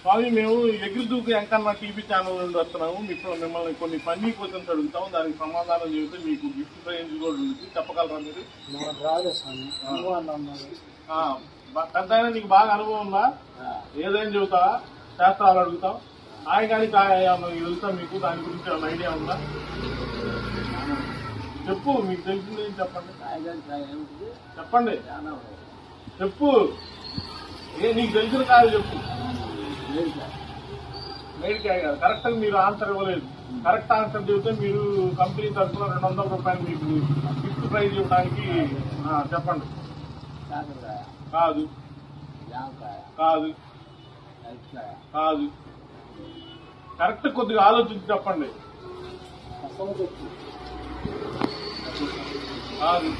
స్వామి మేము ఎగిరి దూకు ఎంకన్నా టీవీ ఛానల్ నుండి వస్తున్నాము. మిమ్మల్ని కొన్ని ఫన్నీ క్వశ్చన్స్ అడుగుతాం, దానికి సమాధానం చెబితే మీకు గిఫ్ట్ ప్రైజ్ కూడా ఉంది. చెప్పగలరా మీరు? పెద్ద నీకు బాగా అనుభవం ఉందా? ఏదైనా చెబుతావా? శాస్త్రాలు అడుగుతాం. ఆయన కానీ వెళ్తాం, మీకు దాని గురించి ఏమైనా ఐడియా ఉందా? చెప్పు, మీకు తెలిసింది ఏం చెప్పండి. చెప్పండి, చెప్పు. నీకు తెలిసిన కాదు చెప్పు. మేడికాయ కాదు. కరెక్ట్ గా మీరు ఆన్సర్ ఇవ్వలేదు. కరెక్ట్ ఆన్సర్ చెబితే మీరు కంపెనీ తరఫున 200 రూపాయలు మీకు గిఫ్ట్ ప్రైజ్ ఇవ్వడానికి. చెప్పండి. కాదు, కాదు, కాదు. కరెక్ట్ కొద్దిగా ఆలోచించి చెప్పండి. కాదు,